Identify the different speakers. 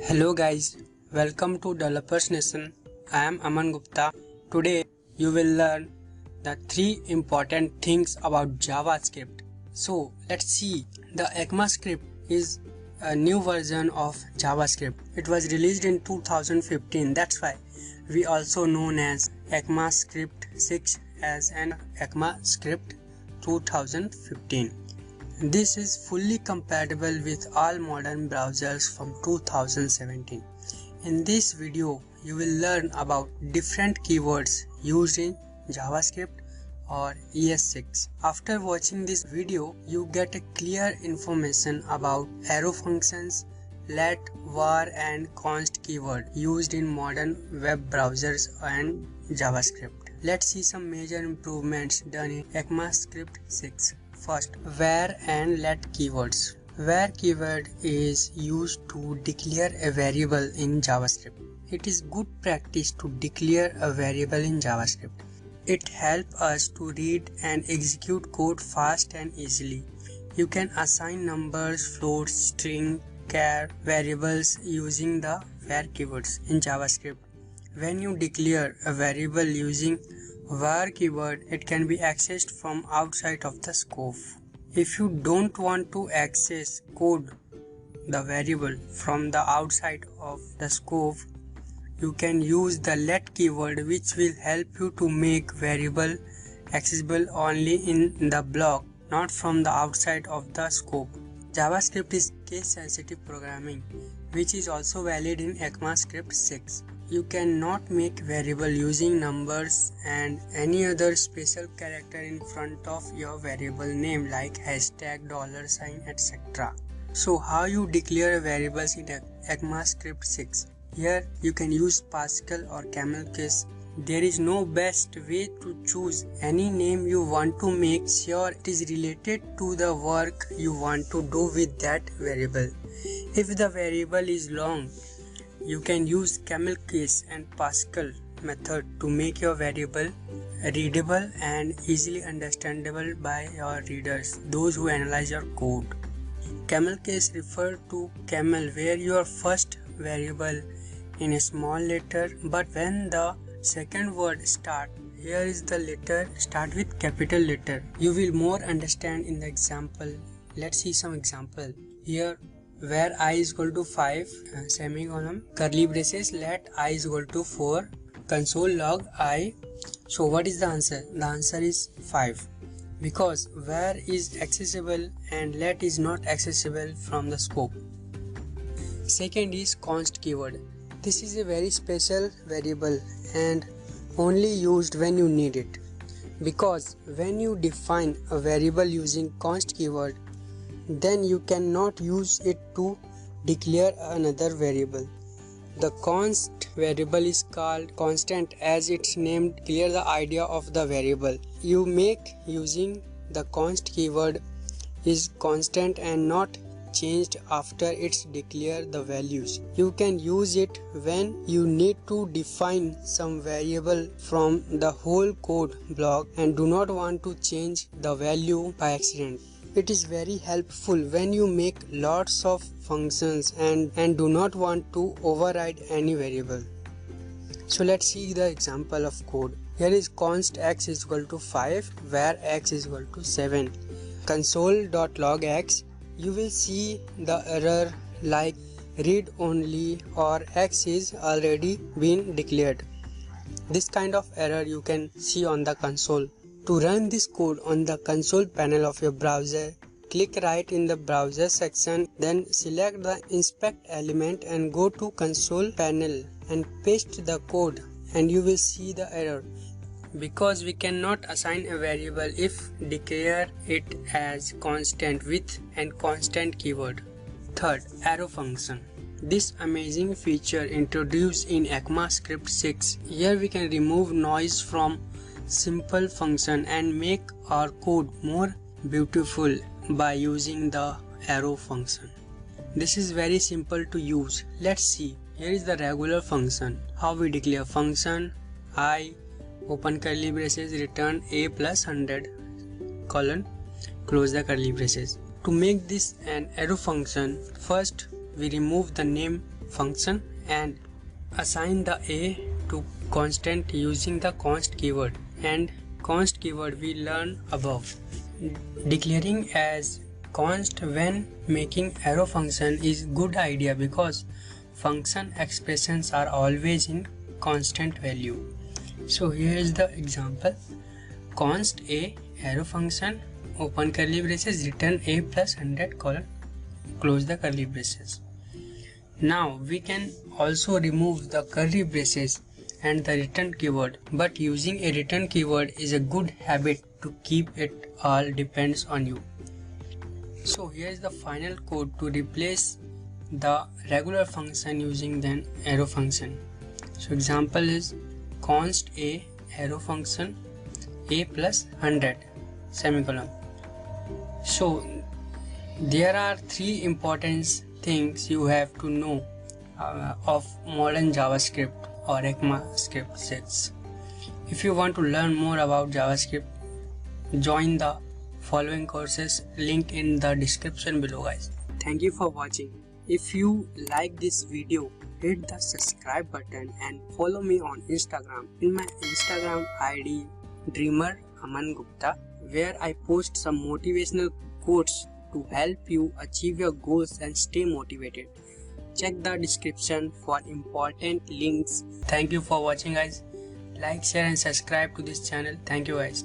Speaker 1: Hello guys, welcome to Developers Nation. I am Aman Gupta. Today you will learn the 3 important things about JavaScript. So let's see. The ECMAScript is a new version of JavaScript. It was released in 2015. That's why we also known as ECMAScript 6 as an ECMAScript 2015. This is fully compatible with all modern browsers from 2017. In this video, you will learn about different keywords used in JavaScript or ES6. After watching this video, you get a clear information about arrow functions, let, var and const keyword used in modern web browsers and JavaScript. Let's see some major improvements done in ECMAScript 6. First, var and let keywords. Var keyword is used to declare a variable in JavaScript. It is good practice to declare a variable in JavaScript. It helps us to read and execute code fast and easily. You can assign numbers, floats, string, char, variables using the var keywords in JavaScript. When you declare a variable using var keyword, it can be accessed from outside of the scope. If you don't want to access code the variable from the outside of the scope, you can use the let keyword, which will help you to make variable accessible only in the block, not from the outside of the scope. JavaScript is case sensitive programming, which is also valid in ECMAScript 6. You cannot make variable using numbers and any other special character in front of your variable name like hashtag, $, etc. So how you declare variables in ECMAScript 6? Here you can use Pascal or camel case. There is no best way to choose any name you want to make sure it is related to the work you want to do with that variable. If the variable is long, you can use camel case and Pascal method to make your variable readable and easily understandable by your readers, those who analyze your code. Camel case refer to camel, where your first variable in a small letter, but when the second word start, here is the letter start with capital letter. You will more understand in the example. Let's see some example. Here where I is equal to 5 semicolon curly braces, let I is equal to 4 console log I. So what is the answer? The answer is 5, because where is accessible and let is not accessible from the scope. Second is const keyword. This is a very special variable and only used when you need it, because when you define a variable using const keyword, then you cannot use it to declare another variable. The const variable is called constant as its name declares the idea of the variable you make using the const keyword is constant and not changed after it's declare the values. You can use it when you need to define some variable from the whole code block and do not want to change the value by accident. It is very helpful when you make lots of functions and do not want to override any variable. So let's see the example of code. Here is const x is equal to 5 where x is equal to 7. Console.log x, you will see the error like read only or x is already been declared. This kind of error you can see on the console. To run this code on the console panel of your browser, click right in the browser section, then select the inspect element and go to console panel and paste the code, and you will see the error because we cannot assign a variable if declare it as constant with and constant keyword. Third, arrow function. This amazing feature introduced in ECMAScript 6. Here we can remove noise from simple function and make our code more beautiful by using the arrow function. This is very simple to use. Let's see. Here is the regular function. How we declare function I open curly braces return a plus 100 colon close the curly braces. To make this an arrow function, first we remove the name function and assign the a to constant using the const keyword, and const keyword we learn above. Declaring as const when making arrow function is good idea because function expressions are always in constant value. So here is the example: const a arrow function open curly braces return a plus 100 colon close the curly braces. Now we can also remove the curly braces and the return keyword, but using a return keyword is a good habit to keep. It all depends on you. So here is the final code to replace the regular function using the arrow function. So example is const a arrow function a plus 100 semicolon. So there are three important things you have to know of modern JavaScript or ECMAScript 6. If you want to learn more about JavaScript, join the following courses, link in the description below, guys. Thank you for watching. If you like this video, hit the subscribe button and follow me on Instagram in my Instagram ID Dreamer Aman Gupta, where I post some motivational quotes to help you achieve your goals and stay motivated. Check the description for important links. Thank you for watching, guys. Like, share and subscribe to this channel. Thank you, guys.